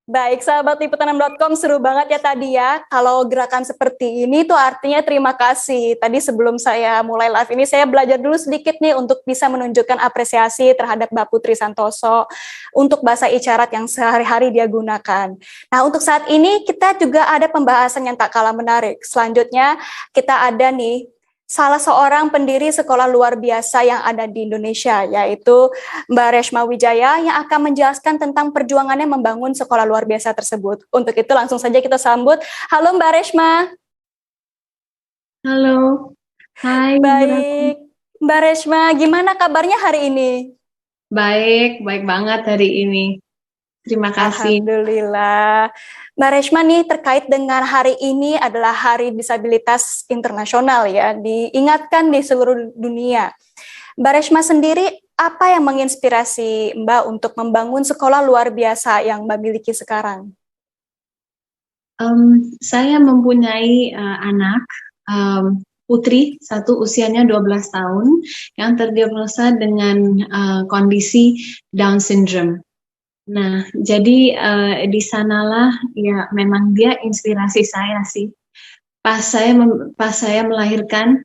Baik, sahabat liputan6.com, seru banget ya tadi ya. Kalau gerakan seperti ini tuh artinya terima kasih. Tadi sebelum saya mulai live ini, saya belajar dulu sedikit nih untuk bisa menunjukkan apresiasi terhadap Mbak Putri Santoso untuk bahasa isyarat yang sehari-hari dia gunakan. Nah, untuk saat ini kita juga ada pembahasan yang tak kalah menarik. Selanjutnya kita ada nih salah seorang pendiri sekolah luar biasa yang ada di Indonesia, yaitu Mbak Reshma Wijaya yang akan menjelaskan tentang perjuangannya membangun sekolah luar biasa tersebut. Untuk itu langsung saja kita sambut. Halo Mbak Reshma. Halo, hai Bu Ratna. Baik. Mbak Reshma, gimana kabarnya hari ini? Baik, baik banget hari ini. Terima kasih. Alhamdulillah. Mbak Reshma nih terkait dengan hari ini adalah Hari Disabilitas Internasional ya, diingatkan di seluruh dunia. Mbak Reshma sendiri, apa yang menginspirasi Mbak untuk membangun sekolah luar biasa yang Mbak miliki sekarang? Saya mempunyai anak putri, satu usianya 12 tahun, yang terdiagnosa dengan kondisi Down syndrome. Nah, jadi di sanalah ya memang dia inspirasi saya sih. Pas saya melahirkan,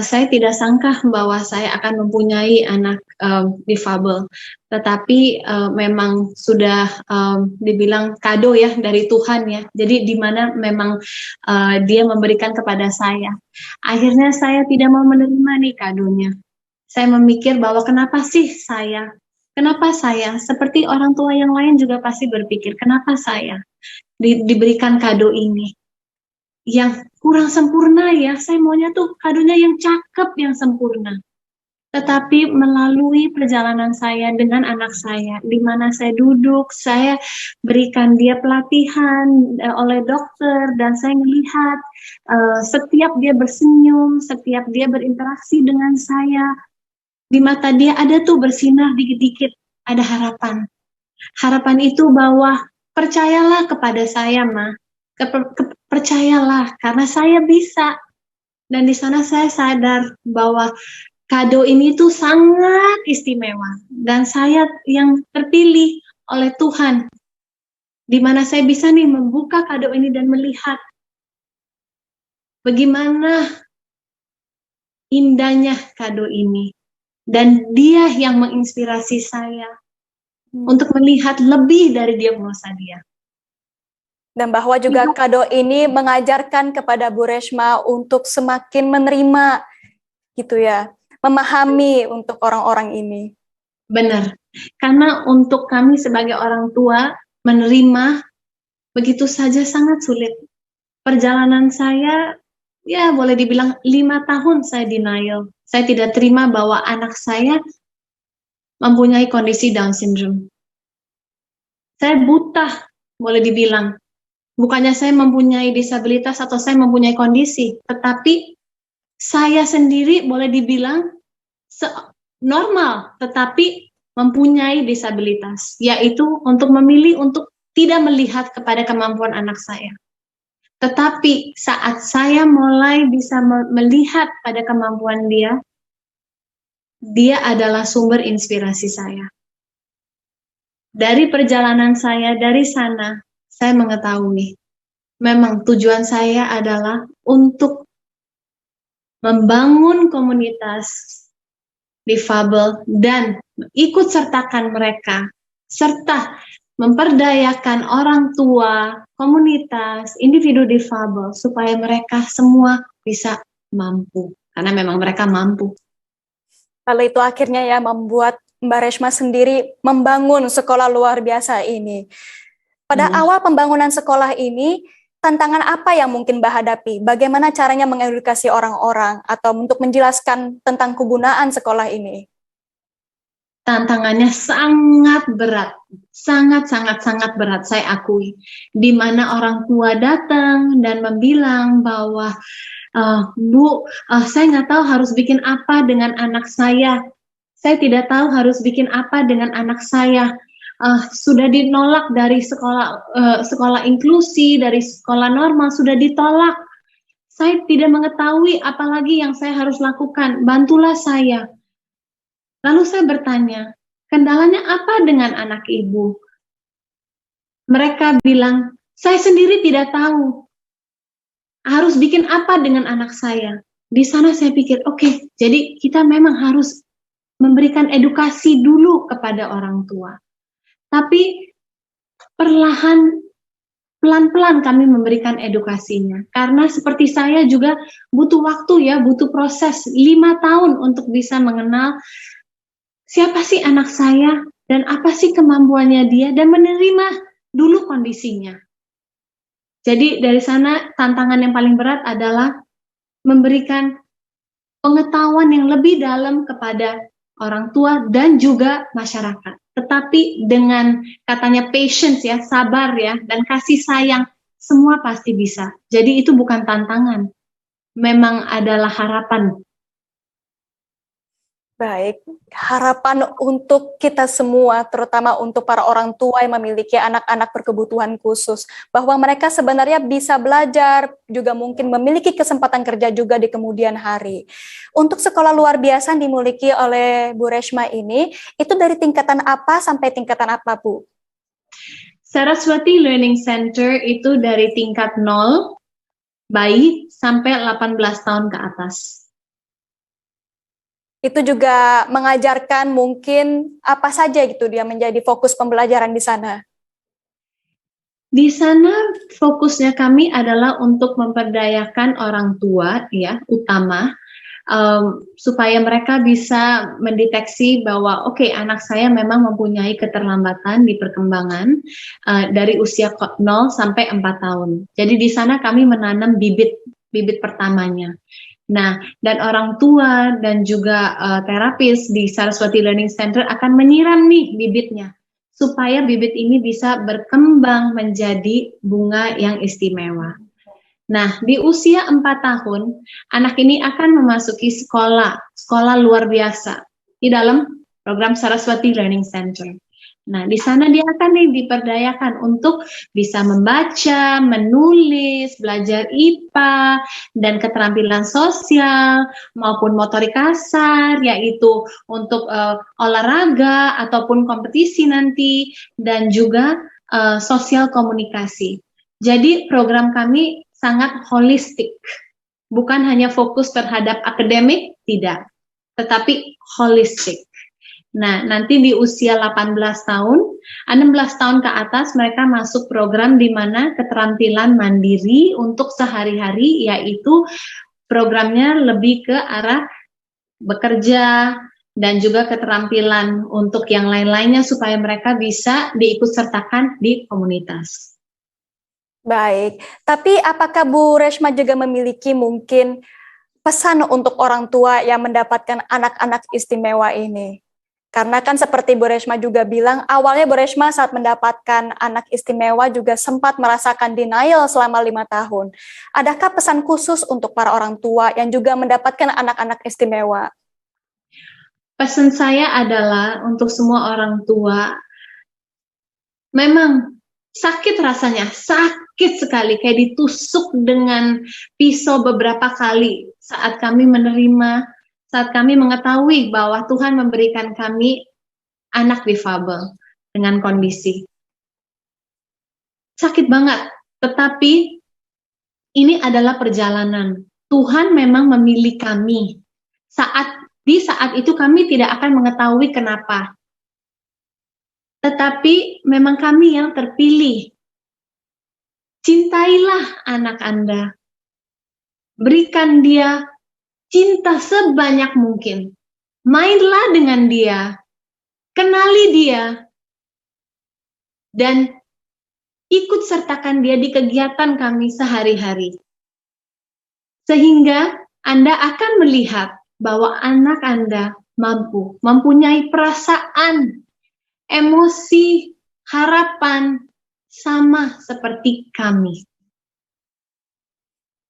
saya tidak sangka bahwa saya akan mempunyai anak difabel. Tetapi memang sudah dibilang kado ya dari Tuhan ya. Jadi di mana memang Dia memberikan kepada saya. Akhirnya saya tidak mau menerima nih kadonya. Saya memikir bahwa kenapa sih saya? Kenapa saya? Seperti orang tua yang lain juga pasti berpikir, kenapa saya diberikan kado ini? Yang kurang sempurna ya, saya maunya tuh kadonya yang cakep, yang sempurna. Tetapi melalui perjalanan saya dengan anak saya, di mana saya duduk, saya berikan dia pelatihan oleh dokter, dan saya melihat setiap dia bersenyum, setiap dia berinteraksi dengan saya, di mata dia ada tuh bersinar dikit-dikit, ada harapan. Harapan itu bahwa percayalah kepada saya, Ma. Percayalah, karena saya bisa. Dan di sana saya sadar bahwa kado ini tuh sangat istimewa. Dan saya yang terpilih oleh Tuhan. Di mana saya bisa nih membuka kado ini dan melihat bagaimana indahnya kado ini. Dan dia yang menginspirasi saya untuk melihat lebih dari diagnosa dia. Dan bahwa juga kado ini mengajarkan kepada Bu Reshma untuk semakin menerima gitu ya, memahami untuk orang-orang ini. Benar, karena untuk kami sebagai orang tua menerima begitu saja sangat sulit. Perjalanan saya, ya boleh dibilang 5 tahun saya denial. Saya tidak terima bahwa anak saya mempunyai kondisi Down syndrome. Saya buta, boleh dibilang. Bukannya saya mempunyai disabilitas atau saya mempunyai kondisi, tetapi saya sendiri boleh dibilang normal, tetapi mempunyai disabilitas, yaitu untuk memilih untuk tidak melihat kepada kemampuan anak saya. Tetapi saat saya mulai bisa melihat pada kemampuan dia, dia adalah sumber inspirasi saya. Dari perjalanan saya dari sana, saya mengetahui memang tujuan saya adalah untuk membangun komunitas difabel dan ikut sertakan mereka, serta memperdayakan orang tua, komunitas, individu difabel, supaya mereka semua bisa mampu, karena memang mereka mampu. Lalu itu akhirnya ya membuat Mbak Reshma sendiri membangun sekolah luar biasa ini. Pada awal pembangunan sekolah ini, tantangan apa yang mungkin Mbak hadapi? Bagaimana caranya mengedukasi orang-orang atau untuk menjelaskan tentang kegunaan sekolah ini? Tantangannya sangat berat, sangat berat, saya akui. Di mana orang tua datang dan membilang bahwa, Bu, saya nggak tahu harus bikin apa dengan anak saya. Saya tidak tahu harus bikin apa dengan anak saya. Sudah ditolak dari sekolah inklusi, dari sekolah normal, sudah ditolak. Saya tidak mengetahui apalagi yang saya harus lakukan. Bantulah saya. Lalu saya bertanya, kendalanya apa dengan anak ibu? Mereka bilang, saya sendiri tidak tahu harus bikin apa dengan anak saya. Di sana saya pikir, oke, jadi kita memang harus memberikan edukasi dulu kepada orang tua. Tapi perlahan, pelan-pelan kami memberikan edukasinya. Karena seperti saya juga butuh waktu ya, butuh proses 5 tahun untuk bisa mengenal siapa sih anak saya dan apa sih kemampuannya dia dan menerima dulu kondisinya. Jadi dari sana tantangan yang paling berat adalah memberikan pengetahuan yang lebih dalam kepada orang tua dan juga masyarakat. Tetapi dengan katanya patience ya, sabar ya, dan kasih sayang, semua pasti bisa. Jadi itu bukan tantangan, memang adalah harapan. Baik, harapan untuk kita semua, terutama untuk para orang tua yang memiliki anak-anak berkebutuhan khusus, bahwa mereka sebenarnya bisa belajar, juga mungkin memiliki kesempatan kerja juga di kemudian hari. Untuk sekolah luar biasa yang dimiliki oleh Bu Reshma ini, itu dari tingkatan apa sampai tingkatan apa, Bu? Saraswati Learning Center itu dari tingkat 0, bayi, sampai 18 tahun ke atas. Itu juga mengajarkan mungkin apa saja gitu dia menjadi fokus pembelajaran di sana. Di sana fokusnya kami adalah untuk memperdayakan orang tua ya utama supaya mereka bisa mendeteksi bahwa oke, anak saya memang mempunyai keterlambatan di perkembangan dari usia 0 sampai 4 tahun. Jadi di sana kami menanam bibit pertamanya. Nah, dan orang tua dan juga terapis di Saraswati Learning Center akan menyiram nih bibitnya, supaya bibit ini bisa berkembang menjadi bunga yang istimewa. Nah, di usia 4 tahun, anak ini akan memasuki sekolah luar biasa di dalam program Saraswati Learning Center. Nah, di sana dia akan diperdayakan untuk bisa membaca, menulis, belajar IPA, dan keterampilan sosial maupun motorik kasar, yaitu untuk olahraga ataupun kompetisi nanti, dan juga sosial komunikasi. Jadi program kami sangat holistik, bukan hanya fokus terhadap akademik, tidak, tetapi holistik. Nah, nanti di usia 18 tahun, 16 tahun ke atas mereka masuk program di mana keterampilan mandiri untuk sehari-hari, yaitu programnya lebih ke arah bekerja dan juga keterampilan untuk yang lain-lainnya supaya mereka bisa diikutsertakan di komunitas. Baik, tapi apakah Bu Reshma juga memiliki mungkin pesan untuk orang tua yang mendapatkan anak-anak istimewa ini? Karena kan seperti Bu Reshma juga bilang, awalnya Bu Reshma saat mendapatkan anak istimewa juga sempat merasakan denial selama 5 tahun. Adakah pesan khusus untuk para orang tua yang juga mendapatkan anak-anak istimewa? Pesan saya adalah untuk semua orang tua, memang sakit rasanya, sakit sekali, kayak ditusuk dengan pisau beberapa kali saat kami menerima, saat kami mengetahui bahwa Tuhan memberikan kami anak difabel dengan kondisi. Sakit banget, tetapi ini adalah perjalanan. Tuhan memang memilih kami. Di saat itu kami tidak akan mengetahui kenapa. Tetapi memang kami yang terpilih. Cintailah anak Anda. Berikan dia cinta sebanyak mungkin. Mainlah dengan dia. Kenali dia. Dan ikut sertakan dia di kegiatan kami sehari-hari. Sehingga Anda akan melihat bahwa anak Anda mempunyai perasaan, emosi, harapan sama seperti kami.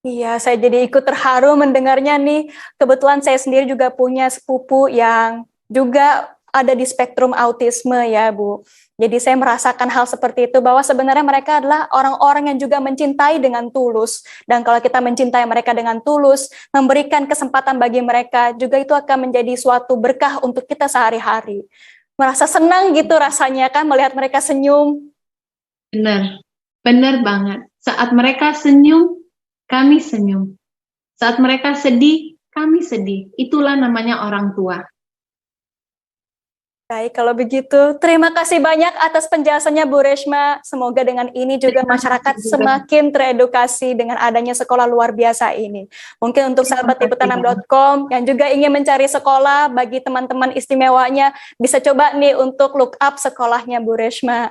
Iya, saya jadi ikut terharu mendengarnya nih. Kebetulan saya sendiri juga punya sepupu yang juga ada di spektrum autisme ya, Bu. Jadi saya merasakan hal seperti itu, bahwa sebenarnya mereka adalah orang-orang yang juga mencintai dengan tulus. Dan kalau kita mencintai mereka dengan tulus, memberikan kesempatan bagi mereka, juga itu akan menjadi suatu berkah untuk kita sehari-hari. Merasa senang gitu rasanya kan, melihat mereka senyum. Benar, benar banget. Saat mereka senyum, kami senyum. Saat mereka sedih, kami sedih. Itulah namanya orang tua. Baik, kalau begitu, terima kasih banyak atas penjelasannya Bu Reshma. Semoga dengan ini juga Terima masyarakat kasih juga. semakin teredukasi dengan adanya sekolah luar biasa ini. Mungkin untuk Terima sahabat kasih, ibutanam.com yang juga ingin mencari sekolah bagi teman-teman istimewanya, bisa coba nih untuk look up sekolahnya Bu Reshma.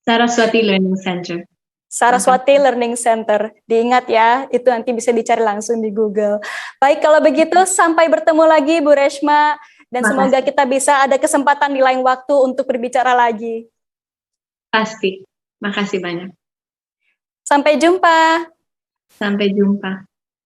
Saraswati Learning Center. Saraswati Learning Center. Diingat ya, itu nanti bisa dicari langsung di Google. Baik, kalau begitu sampai bertemu lagi Bu Reshma, dan semoga Makasih. kita bisa ada kesempatan di lain waktu untuk berbicara lagi. Pasti. Makasih banyak. Sampai jumpa. Sampai jumpa.